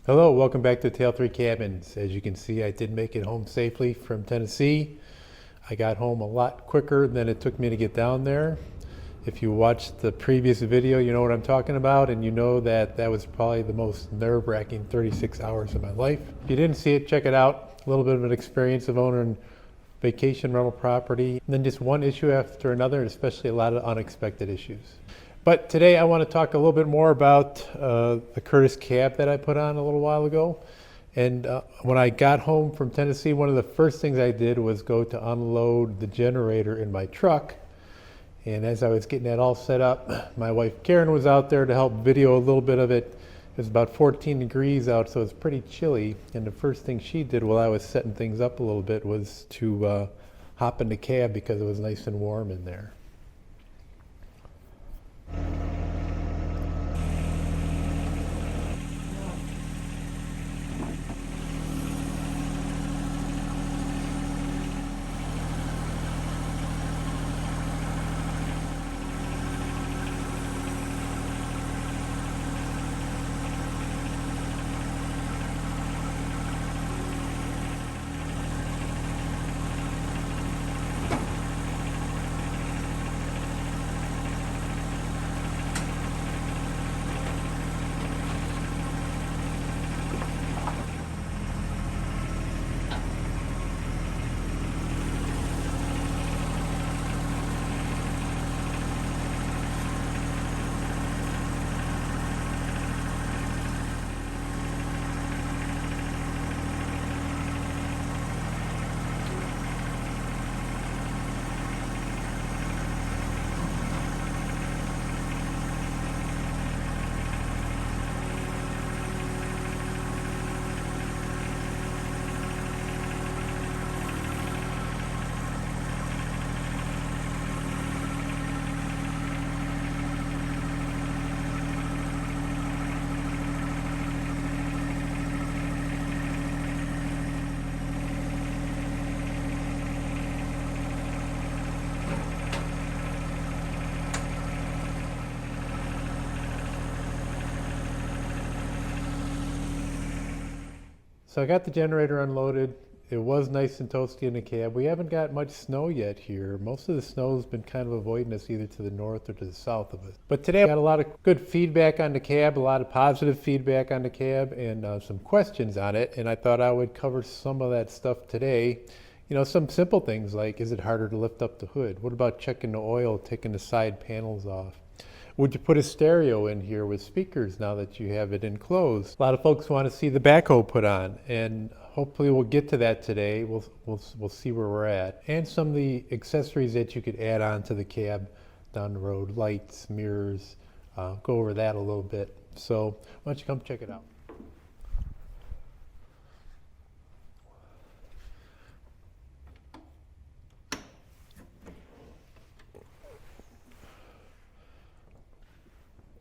Hello, welcome back to Tale 3 Cabins. As you can see, I did make it home safely from Tennessee. I got home a lot quicker than it took me to get down there. If you watched the previous video, you know what I'm talking about, and you know that that was probably the most nerve-wracking 36 hours of my life. If you didn't see it, check it out. A little bit of an experience of owning vacation rental property, and then just one issue after another, and especially a lot of unexpected issues. But today I want to talk a little bit more about the Curtis cab that I put on a little while ago. And when I got home from Tennessee, one of the first things I did was go to unload the generator in my truck. And as I was getting that all set up, my wife Karen was out there to help video a little bit of it. It was about 14 degrees out, so it's pretty chilly. And the first thing she did while I was setting things up a little bit was to hop in the cab because it was nice and warm in there. So I got the generator unloaded. It was nice and toasty in the cab. We haven't got much snow yet here. Most of the snow's been kind of avoiding us either to the north or to the south of us. But today I got a lot of good feedback on the cab, a lot of positive feedback on the cab, and some questions on it. And I thought I would cover some of that stuff today. You know, some simple things like, is it harder to lift up the hood? What about checking the oil, taking the side panels off? Would you put a stereo in here with speakers now that you have it enclosed? A lot of folks want to see the backhoe put on, and hopefully we'll get to that today. We'll see where we're at. And some of the accessories that you could add on to the cab down the road, lights, mirrors, go over that a little bit. So why don't you come check it out?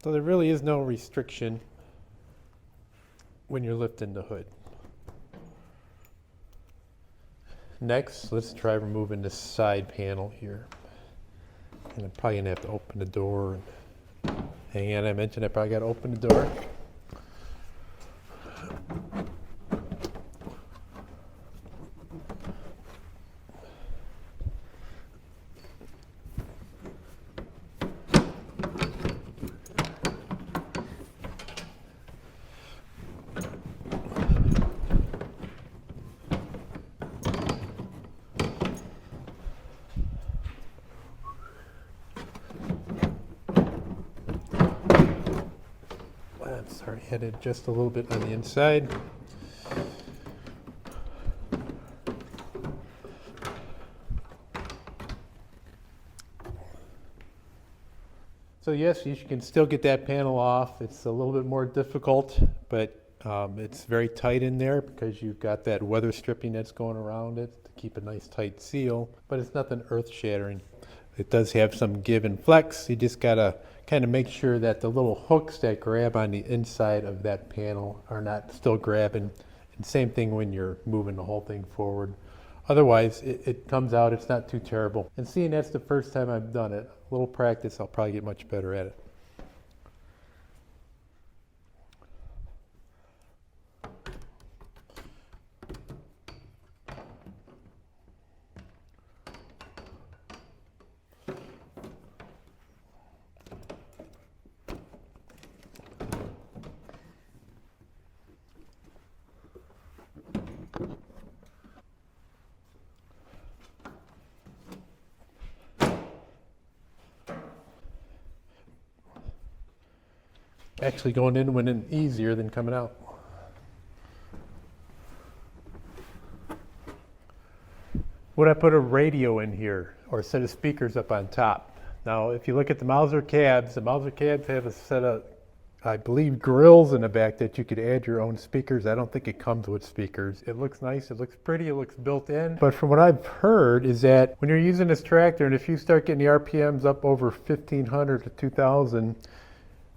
So there really is no restriction when you're lifting the hood. Next, let's try removing this side panel here. And I'm probably gonna have to open the door. Hang on, I mentioned I probably gotta open the door. Sorry, headed just a little bit on the inside. So yes, you can still get that panel off. It's a little bit more difficult, but it's very tight in there because you've got that weather stripping that's going around it to keep a nice tight seal, but it's nothing earth-shattering. It does have some give and flex. You just gotta kind of make sure that the little hooks that grab on the inside of that panel are not still grabbing. And same thing when you're moving the whole thing forward. Otherwise, it comes out, it's not too terrible. And seeing that's the first time I've done it, a little practice, I'll probably get much better at it. actually going in went in easier than coming out. Would I put a radio in here or a set of speakers up on top? Now, if you look at the Mauser cabs have a set of, I believe, grills in the back that you could add your own speakers. I don't think it comes with speakers. It looks nice, it looks pretty, it looks built in. But from what I've heard is that when you're using this tractor and if you start getting the RPMs up over 1500 to 2000,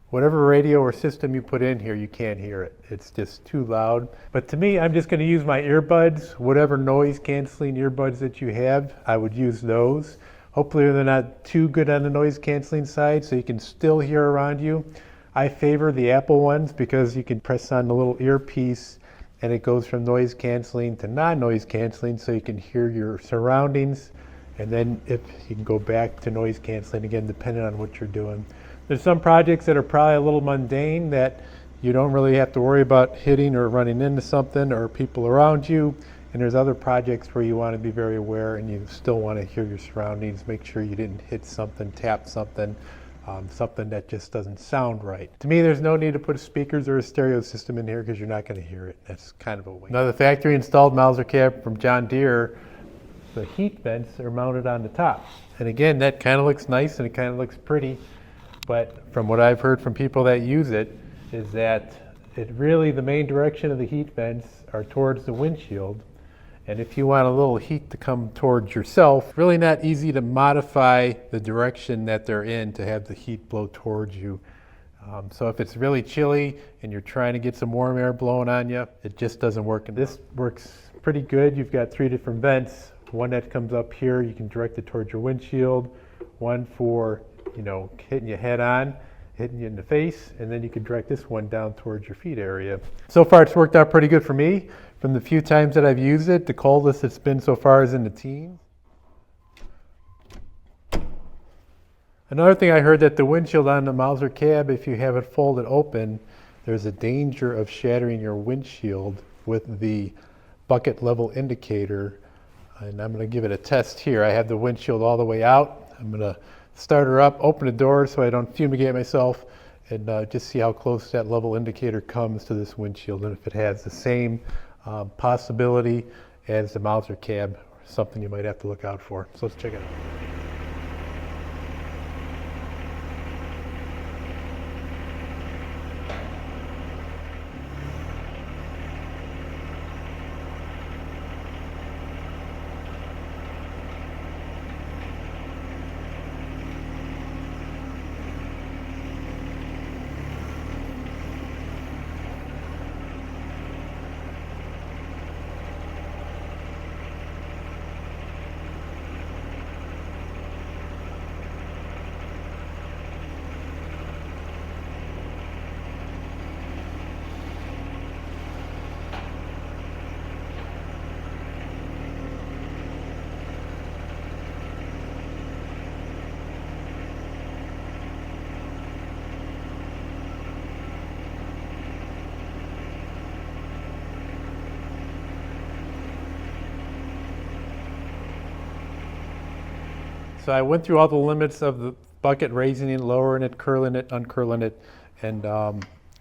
whatever radio or system you put in here, you can't hear it. It's just too loud. But to me, I'm just going to use my earbuds. Whatever noise canceling earbuds that you have, I would use those. Hopefully they're not too good on the noise canceling side so you can still hear around you. I favor the Apple ones because you can press on the little earpiece and it goes from noise canceling to non-noise canceling so you can hear your surroundings. And then if you can go back to noise canceling again, depending on what you're doing. There's some projects that are probably a little mundane that you don't really have to worry about hitting or running into something or people around you. And there's other projects where you want to be very aware and you still want to hear your surroundings, make sure you didn't hit something, tap something, something that just doesn't sound right. To me, there's no need to put speakers or a stereo system in here because you're not going to hear it. That's kind of a waste. Now, the factory installed Mauser cab from John Deere, the heat vents are mounted on the top. And again, that kind of looks nice and it kind of looks pretty. But from what I've heard from people that use it is that the main direction of the heat vents are towards the windshield. And if you want a little heat to come towards yourself, really not easy to modify the direction that they're in to have the heat blow towards you. So if it's really chilly and you're trying to get some warm air blowing on you, it just doesn't work. And this works pretty good. You've got 3 different vents. One that comes up here, you can direct it towards your windshield. One for hitting you head on, hitting you in the face, and then you can direct this one down towards your feet area. So far it's worked out pretty good for me. From the few times that I've used it, the coldest it's been so far is in the teens. Another thing I heard that the windshield on the Mauser cab, if you have it folded open, there's a danger of shattering your windshield with the bucket level indicator. And I'm going to give it a test here. I have the windshield all the way out. I'm going to start her up, open the door so I don't fumigate myself, and just see how close that level indicator comes to this windshield and if it has the same possibility as the Mauser cab, something you might have to look out for. So let's check it out. So I went through all the limits of the bucket, raising it, lowering it, curling it, uncurling it, and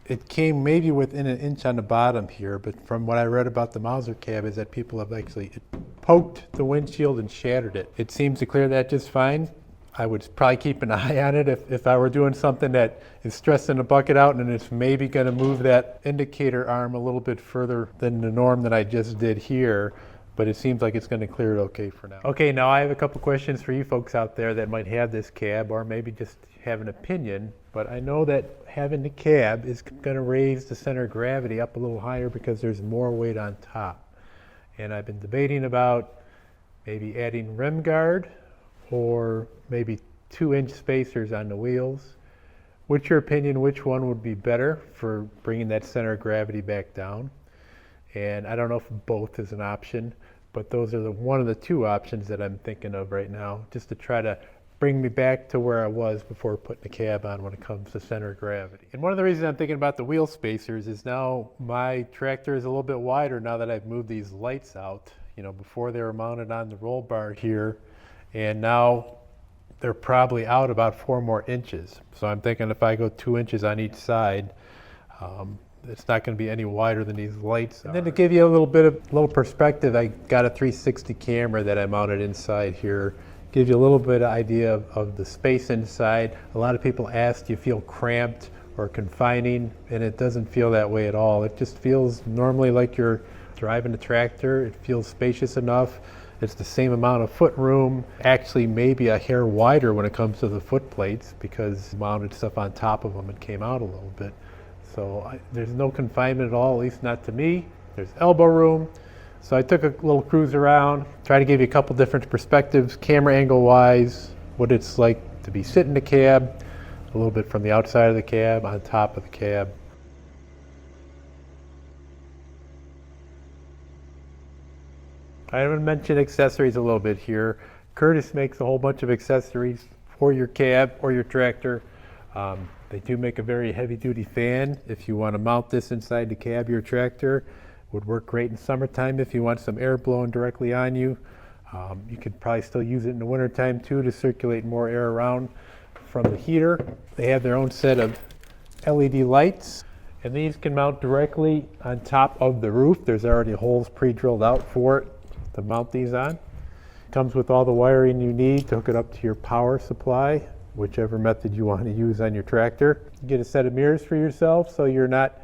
it came maybe within an inch on the bottom here, but from what I read about the Mauser cab is that people have actually poked the windshield and shattered it. It seems to clear that just fine. I would probably keep an eye on it if I were doing something that is stressing the bucket out and it's maybe going to move that indicator arm a little bit further than the norm that I just did here. But it seems like it's going to clear it okay for now. Okay, now I have a couple questions for you folks out there that might have this cab or maybe just have an opinion. But I know that having the cab is going to raise the center of gravity up a little higher because there's more weight on top. And I've been debating about maybe adding rim guard or maybe 2-inch spacers on the wheels. What's your opinion, which one would be better for bringing that center of gravity back down? And I don't know if both is an option, but those are one of the 2 options that I'm thinking of right now, just to try to bring me back to where I was before putting the cab on when it comes to center of gravity. And one of the reasons I'm thinking about the wheel spacers is now my tractor is a little bit wider now that I've moved these lights out. Before they were mounted on the roll bar here, and now they're probably out about 4 more inches. So I'm thinking if I go 2 inches on each side, it's not going to be any wider than these lights are. And then to give you a little perspective, I got a 360 camera that I mounted inside here. Give you a little bit of idea of the space inside. A lot of people ask, do you feel cramped or confining? And it doesn't feel that way at all. It just feels normally like you're driving a tractor. It feels spacious enough. It's the same amount of foot room, actually maybe a hair wider when it comes to the foot plates because I mounted stuff on top of them and came out a little bit. So there's no confinement at all, at least not to me. There's elbow room. So I took a little cruise around, try to give you a couple different perspectives, camera angle wise, what it's like to be sitting in the cab, a little bit from the outside of the cab, on top of the cab. I haven't mentioned accessories a little bit here. Curtis makes a whole bunch of accessories for your cab or your tractor. They do make a very heavy-duty fan. If you want to mount this inside the cab of your tractor, would work great in summertime if you want some air blowing directly on you. You could probably still use it in the wintertime too to circulate more air around from the heater. They have their own set of LED lights, and these can mount directly on top of the roof. There's already holes pre-drilled out for it to mount these on. Comes with all the wiring you need to hook it up to your power supply, whichever method you want to use on your tractor. You get a set of mirrors for yourself so you're not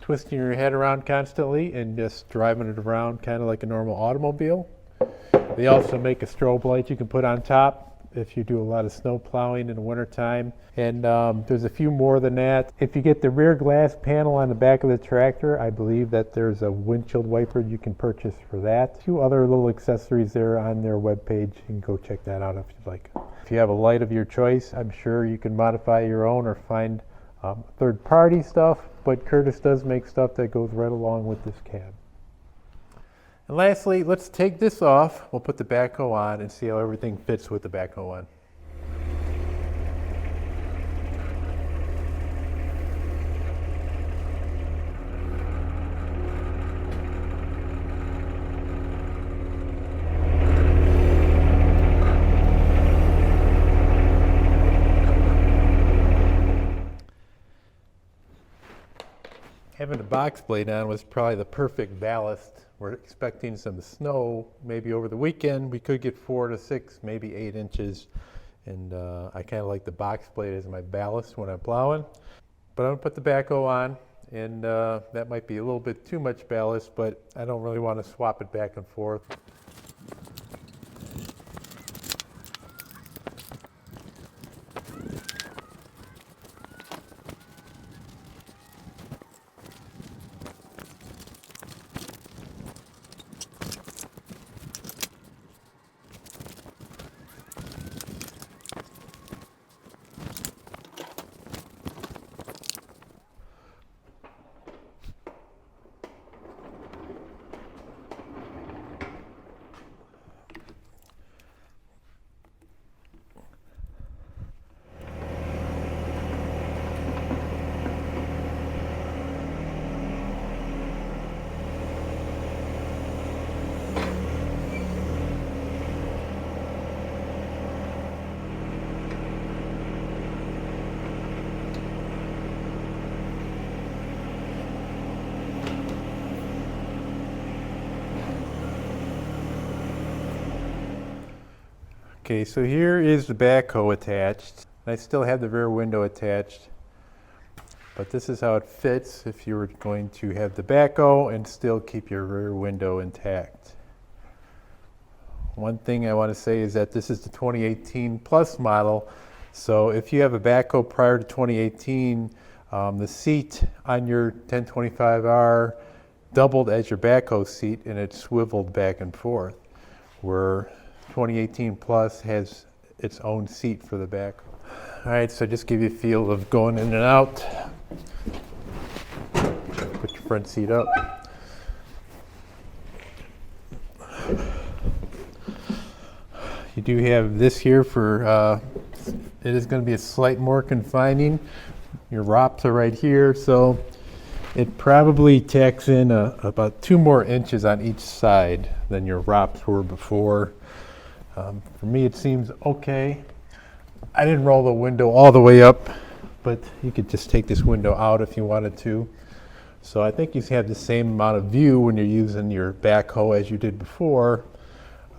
twisting your head around constantly and just driving it around kind of like a normal automobile. They also make a strobe light you can put on top if you do a lot of snow plowing in the wintertime. And there's a few more than that. If you get the rear glass panel on the back of the tractor, I believe that there's a windshield wiper you can purchase for that. A few other little accessories there on their webpage. You can go check that out if you'd like. If you have a light of your choice, I'm sure you can modify your own or find third-party stuff, but Curtis does make stuff that goes right along with this cab. And lastly, let's take this off. We'll put the backhoe on and see how everything fits with the backhoe on. Having a box blade on was probably the perfect ballast. We're expecting some snow maybe over the weekend. We could get 4 to 6, maybe 8 inches. And I kind of like the box blade as my ballast when I'm plowing. But I'm going to put the backhoe on, and that might be a little bit too much ballast, but I don't really want to swap it back and forth. Okay, so here is the backhoe attached. I still have the rear window attached, but this is how it fits if you were going to have the backhoe and still keep your rear window intact. One thing I want to say is that this is the 2018 Plus model, so if you have a backhoe prior to 2018, the seat on your 1025R doubled as your backhoe seat and it swiveled back and forth, where 2018 Plus has its own seat for the back. All right, so just give you a feel of going in and out. Put your front seat up. You do have this here for, it is going to be a slight more confining. Your ROPs are right here, so it probably tacks in about 2 more inches on each side than your ROPs were before. For me, it seems okay. I didn't roll the window all the way up, but you could just take this window out if you wanted to. So I think you have the same amount of view when you're using your backhoe as you did before.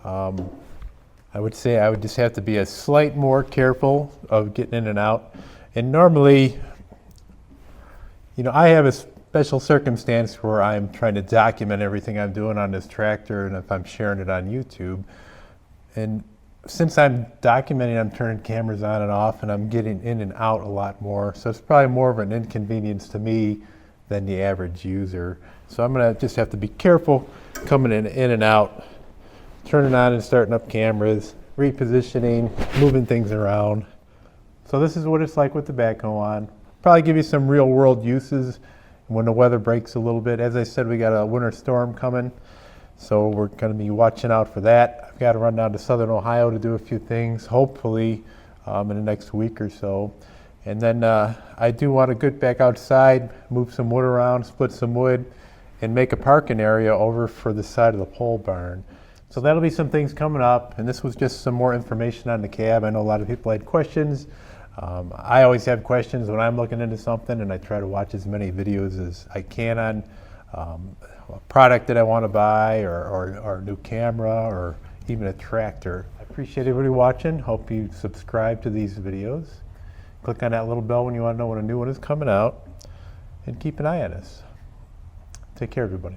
I would say I would just have to be a slight more careful of getting in and out. And normally, you know, I have a special circumstance where I'm trying to document everything I'm doing on this tractor, and if I'm sharing it on YouTube. And since I'm documenting, I'm turning cameras on and off, and I'm getting in and out a lot more. So it's probably more of an inconvenience to me than the average user. So I'm gonna just have to be careful coming in and out, turning on and starting up cameras, repositioning, moving things around. So this is what it's like with the backhoe on. Probably give you some real world uses when the weather breaks a little bit. As I said, we got a winter storm coming, so we're going to be watching out for that. I've got to run down to southern Ohio to do a few things, hopefully in the next week or so. And then I do want to get back outside, move some wood around, split some wood, and make a parking area over for the side of the pole barn. So that'll be some things coming up, and this was just some more information on the cab. I know a lot of people had questions. I always have questions when I'm looking into something, and I try to watch as many videos as I can on a product that I want to buy, or a new camera, or even a tractor. I appreciate everybody watching. Hope you subscribe to these videos. Click on that little bell when you want to know when a new one is coming out, and keep an eye on us. Take care, everybody.